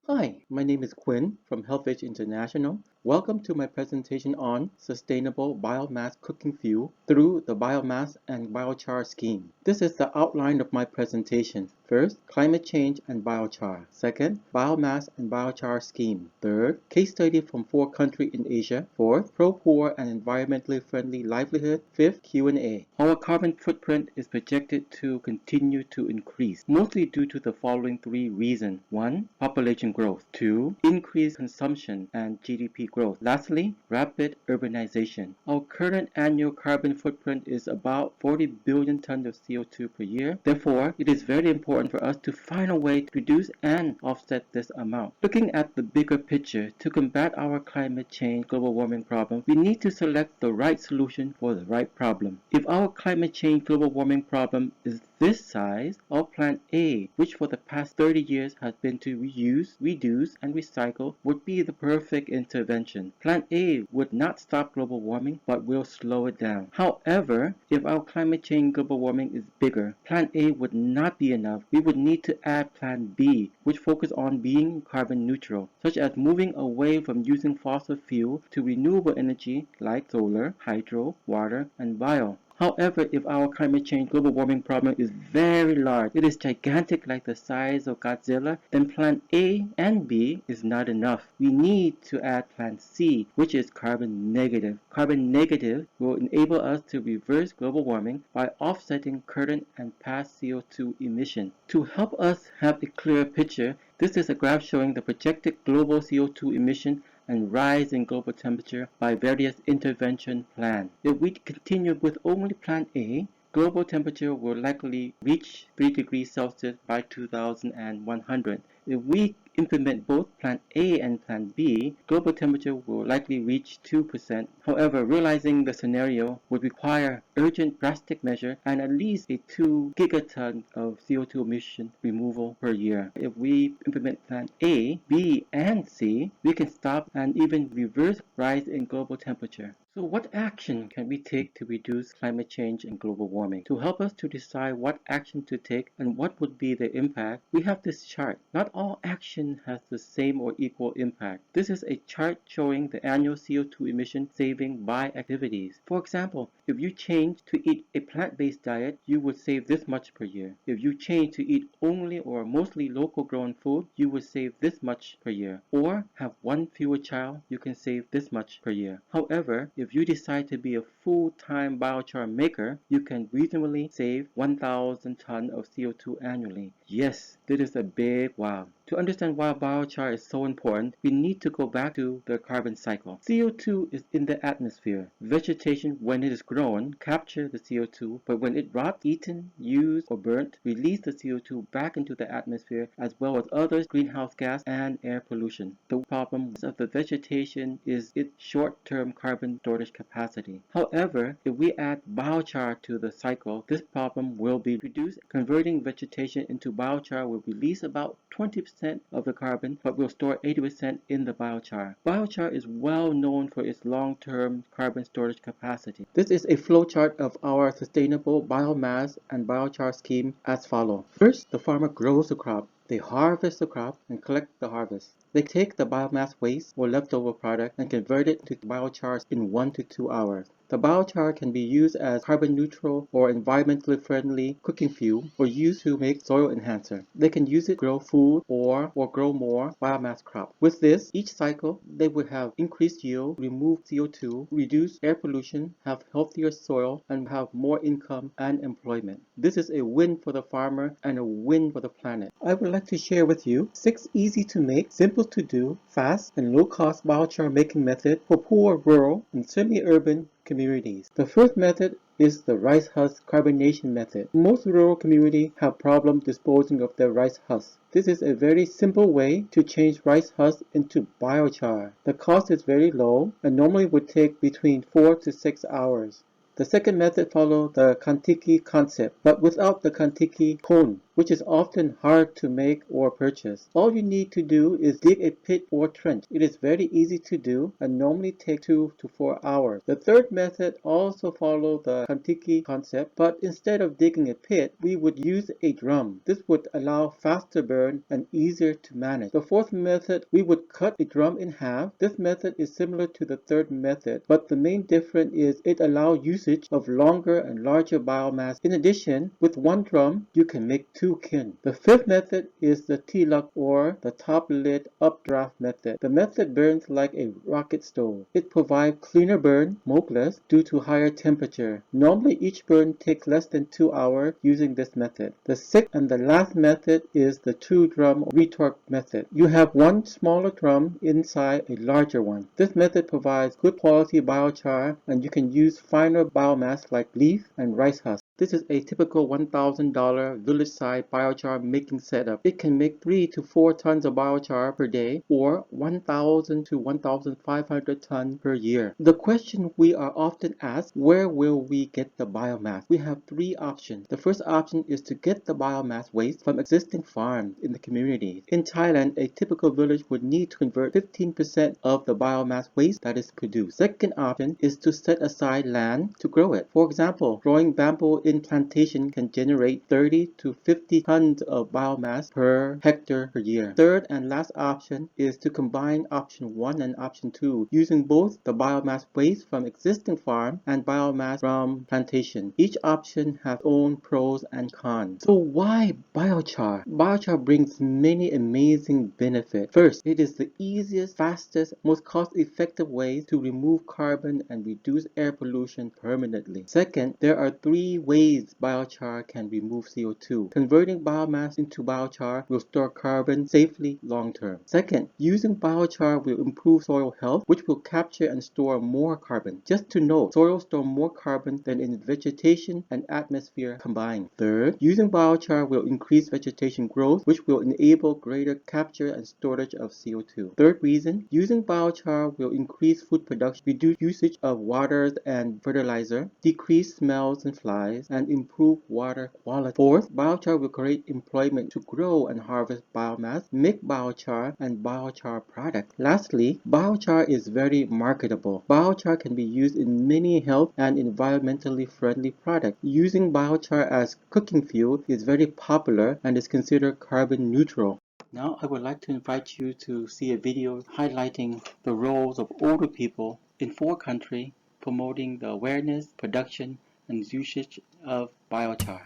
Hi, my name is Quinn from HelpAge International. Welcome to my presentation on sustainable biomass cooking fuel through the biomass and biochar scheme. This is the outline of my presentation. First, climate change and biochar. Second, biomass and biochar scheme. Third, case study from 4 countries in Asia. Fourth, pro-poor and environmentally friendly livelihood. Fifth, Q&A. Our carbon footprint is projected to continue to increase, mostly due to the following 3 reasons. 1. Population growth. 2. Increased consumption and GDP growth. Lastly, rapid urbanization. Our current annual carbon footprint is about 40 billion tons of CO2 per year. Therefore, it is very important for us to find a way to reduce and offset this amount. Looking at the bigger picture, to combat our climate change global warming problem, we need to select the right solution for the right problem. If our climate change global warming problem is this size, our plan A, which for the past 30 years has been to reuse, reduce, and recycle, would be the perfect intervention. Plan A would not stop global warming, but will slow it down. However, if our climate change global warming is bigger, Plan A would not be enough. We would need to add Plan B, which focuses on being carbon neutral, such as moving away from using fossil fuel to renewable energy like solar, hydro, water, and bio. However, if our climate change global warming problem is very large, it is gigantic like the size of Godzilla, then plan A and B is not enough. We need to add plan C, which is carbon negative. Carbon negative will enable us to reverse global warming by offsetting current and past CO2 emission. To help us have a clear picture, this is a graph showing the projected global CO2 emission and rise in global temperature by various intervention plans. If we continue with only Plan A, global temperature will likely reach 3 degrees Celsius by 2100. If we implement both Plan A and Plan B, global temperature will likely reach 2%. However, realizing the scenario would require urgent drastic measure and at least a 2 gigaton of CO2 emission removal per year. If we implement Plan A, B, and C, we can stop and even reverse rise in global temperature. So what action can we take to reduce climate change and global warming? To help us to decide what action to take and what would be the impact, we have this chart. Not all action has the same or equal impact. This is a chart showing the annual CO2 emission saving by activities. For example, if you change to eat a plant-based diet, you would save this much per year. If you change to eat only or mostly local grown food, you would save this much per year. Or have one fewer child, you can save this much per year. However, if you decide to be a full-time biochar maker, you can reasonably save 1,000 tons of CO2 annually. Yes, this is a big wow. To understand why biochar is so important, we need to go back to the carbon cycle. CO2 is in the atmosphere. Vegetation, when it is grown, captures the CO2, but when it rots, eaten, used, or burnt, release the CO2 back into the atmosphere as well as other greenhouse gas and air pollution. The problem of the vegetation is its short-term carbon storage capacity. However, if we add biochar to the cycle, this problem will be reduced. Converting vegetation into biochar will release about 20% of the carbon, but will store 80% in the biochar. Biochar is well known for its long-term carbon storage capacity. This is a flowchart of our sustainable biomass and biochar scheme as follows. First, the farmer grows the crop. They harvest the crop and collect the harvest. They take the biomass waste or leftover product and convert it to biochar in 1 to 2 hours. The biochar can be used as carbon neutral or environmentally friendly cooking fuel or used to make soil enhancer. They can use it to grow food or grow more biomass crops. With this, each cycle, they will have increased yield, remove CO2, reduce air pollution, have healthier soil, and have more income and employment. This is a win for the farmer and a win for the planet. I would like to share with you 6 easy to make, simple to do, fast, and low-cost biochar making method for poor, rural, and semi-urban communities. The first method is the rice husk carbonation method. Most rural communities have problems disposing of their rice husks. This is a very simple way to change rice husks into biochar. The cost is very low and normally would take between 4 to 6 hours. The second method follows the Kantiki concept, but without the Kantiki cone. which is often hard to make or purchase. All you need to do is dig a pit or trench. It is very easy to do and normally takes 2 to 4 hours. The third method also follows the Kantiki concept, but instead of digging a pit, we would use a drum. This would allow faster burn and easier to manage. The fourth method, we would cut a drum in half. This method is similar to the third method, but the main difference is it allows usage of longer and larger biomass. In addition, with one drum, you can make 2 kilns. The fifth method is the tilak or the top lid updraft method. The method burns like a rocket stove. It provides cleaner burn, smokeless, due to higher temperature. Normally each burn takes less than 2 hours using this method. The sixth and the last method is the 2-drum retort method. You have one smaller drum inside a larger one. This method provides good quality biochar and you can use finer biomass like leaf and rice husk. This is a typical $1,000 village-side biochar making setup. It can make 3 to 4 tons of biochar per day or 1,000 to 1,500 tons per year. The question we are often asked, where will we get the biomass? We have 3 options. The first option is to get the biomass waste from existing farms in the community. In Thailand, a typical village would need to convert 15% of the biomass waste that is produced. Second option is to set aside land to grow it. For example, growing bamboo in plantation can generate 30 to 50 tons of biomass per hectare per year. Third and last option is to combine option 1 and option 2, using both the biomass waste from existing farm and biomass from plantation. Each option has its own pros and cons. So why biochar? Biochar brings many amazing benefits. First, it is the easiest, fastest, most cost-effective way to remove carbon and reduce air pollution permanently. Second, there are 3 ways biochar can remove CO2. Converting biomass into biochar will store carbon safely long term. Second, using biochar will improve soil health, which will capture and store more carbon. Just to note, soil stores more carbon than in vegetation and atmosphere combined. Third, using biochar will increase vegetation growth, which will enable greater capture and storage of CO2. Third reason, using biochar will increase food production, reduce usage of waters and fertilizer, decrease smells and flies, and improve water quality. Fourth, biochar will create employment to grow and harvest biomass, make biochar, and biochar products. Lastly, biochar is very marketable. Biochar can be used in many health and environmentally friendly products. Using biochar as cooking fuel is very popular and is considered carbon neutral. Now I would like to invite you to see a video highlighting the roles of older people in 4 countries promoting the awareness, production, and usage of biochar.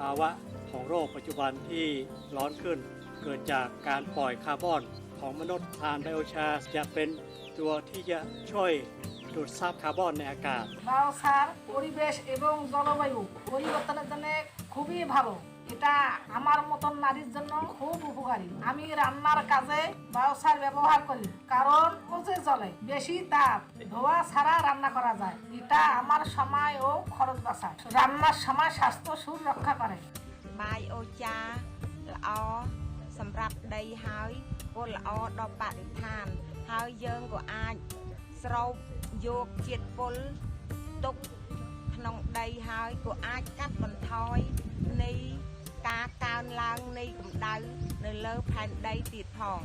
ภาวะของโลกปัจจุบันที่ร้อนขึ้นเกิดจากการปล่อยคาร์บอนของมนุษย์ทานไบโอชาจะเป็นตัวที่จะช่วยดูดซับคาร์บอนในอากาศ বায়োসার পরিবেশ এবং জলবায়ু পরিবর্তনের জন্য খুবই ভালো। এটা আমার মতন নারীর জন্য খুব উপকারী। আমি রান্নার কাজে বায়োসার ব্যবহার করি কারণ পচে চলে, বেশি তাপ ধোয়া ছাড়া রান্না করা যায়। এটা আমার সময় ও খরচ বাঁচায়, রান্নার সময় স্বাস্থ্য সুরক্ষা করে। biochar ល្អសម្រាប់ដីហើយពលល្អដល់បរិស្ថានហើយយើងក៏អាច ស្រូបយកជាតិពុលទុកក្នុងដីហើយក៏អាចកាត់បន្ថយនៃការកើនឡើងនៃកម្ដៅនៅលើផែនដីទៀតផង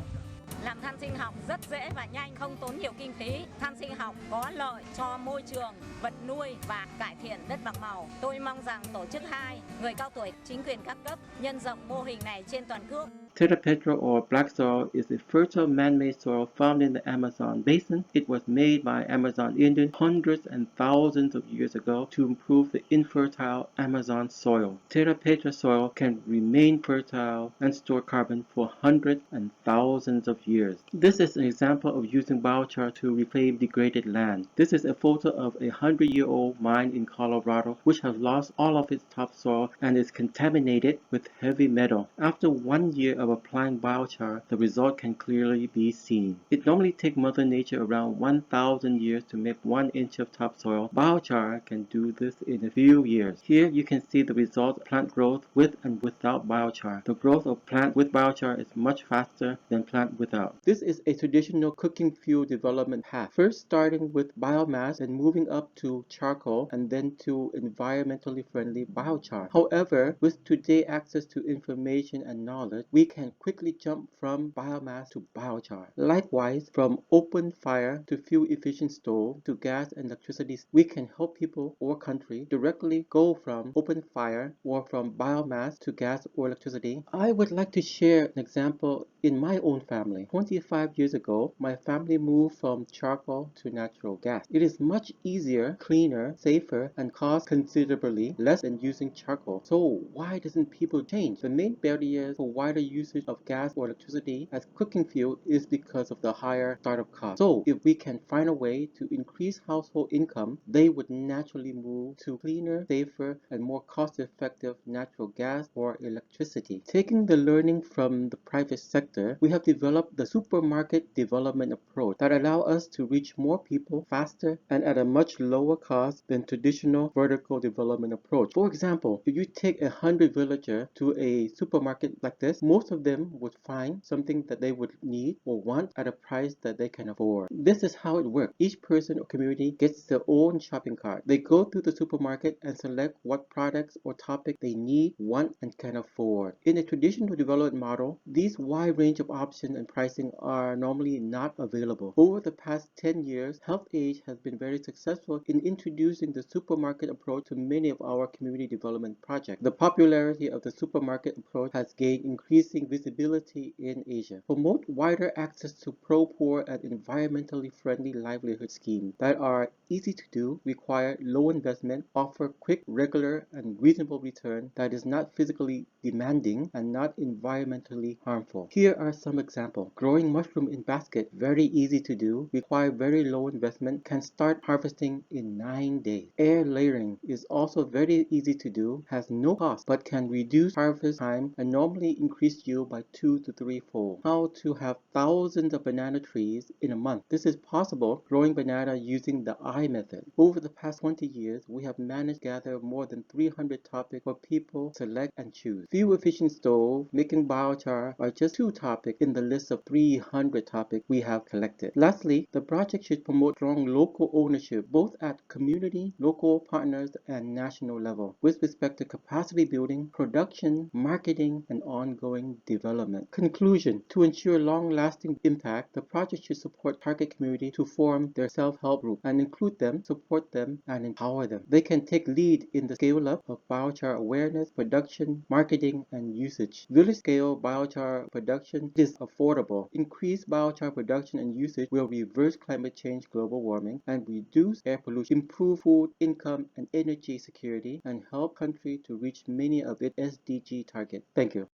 Làm than sinh học rất dễ và nhanh, không tốn nhiều kinh phí. Than sinh học có lợi cho môi trường, vật nuôi và cải thiện đất bằng màu. Tôi mong rằng tổ chức 2, người cao tuổi, chính quyền các cấp nhân rộng mô hình này trên toàn quốc. Terra or black soil is a fertile man-made soil found in the Amazon basin. It was made by Amazon Indians hundreds and thousands of years ago to improve the infertile Amazon soil. Terra soil can remain fertile and store carbon for hundreds and thousands of years. This is an example of using biochar to reclaim degraded land. This is a photo of a 100-year-old mine in Colorado which has lost all of its topsoil and is contaminated with heavy metal. After 1 year of applying biochar, the result can clearly be seen. It normally takes Mother Nature around 1,000 years to make 1 inch of topsoil. Biochar can do this in a few years. Here you can see the result of plant growth with and without biochar. The growth of plant with biochar is much faster than plant without. This is a traditional cooking fuel development path. First starting with biomass, then moving up to charcoal, and then to environmentally friendly biochar. However, with today's access to information and knowledge, we can quickly jump from biomass to biochar. Likewise, from open fire to fuel-efficient stove to gas and electricity, we can help people or country directly go from open fire or from biomass to gas or electricity. I would like to share an example in my own family. 25 years ago, my family moved from charcoal to natural gas. It is much easier, cleaner, safer, and costs considerably less than using charcoal. So why doesn't people change? The main barrier for wider usage of gas or electricity as cooking fuel is because of the higher startup cost. So if we can find a way to increase household income, they would naturally move to cleaner, safer, and more cost-effective natural gas or electricity. Taking the learning from the private sector, we have developed the supermarket development approach that allow us to reach more people faster and at a much lower cost than traditional vertical development approach. For example, if you take 100 villagers to a supermarket like this, most of them would find something that they would need or want at a price that they can afford. This is how it works. Each person or community gets their own shopping cart. They go through the supermarket and select what products or topics they need, want, and can afford. In a traditional development model, these wide range of options and pricing are normally not available. Over the past 10 years, HelpAge has been very successful in introducing the supermarket approach to many of our community development projects. The popularity of the supermarket approach has gained increasing visibility in Asia. Promote wider access to pro-poor and environmentally friendly livelihood schemes that are easy to do, require low investment, offer quick, regular, and reasonable return that is not physically demanding and not environmentally harmful. Here are some examples. Growing mushroom in basket, very easy to do, require very low investment, can start harvesting in 9 days. Air layering is also very easy to do, has no cost, but can reduce harvest time and normally increase yield by 2 to 3 fold. How to have thousands of banana trees in a month. This is possible growing banana using the I method. Over the past 20 years, we have managed to gather more than 300 topics for people to select and choose. Fuel efficient stove, making biochar are just 2 topics in the list of 300 topics we have collected. Lastly, the project should promote strong local ownership both at community, local partners, and national level with respect to capacity building, production, marketing, and ongoing development. Conclusion: to ensure long-lasting impact, the project should support target community to form their self-help group and include them, support them, and empower them. They can take lead in the scale-up of biochar awareness, production, marketing, and usage. Village-scale biochar production is affordable. Increased biochar production and usage will reverse climate change, global warming, and reduce air pollution, improve food, income, and energy security, and help country to reach many of its SDG targets. Thank you.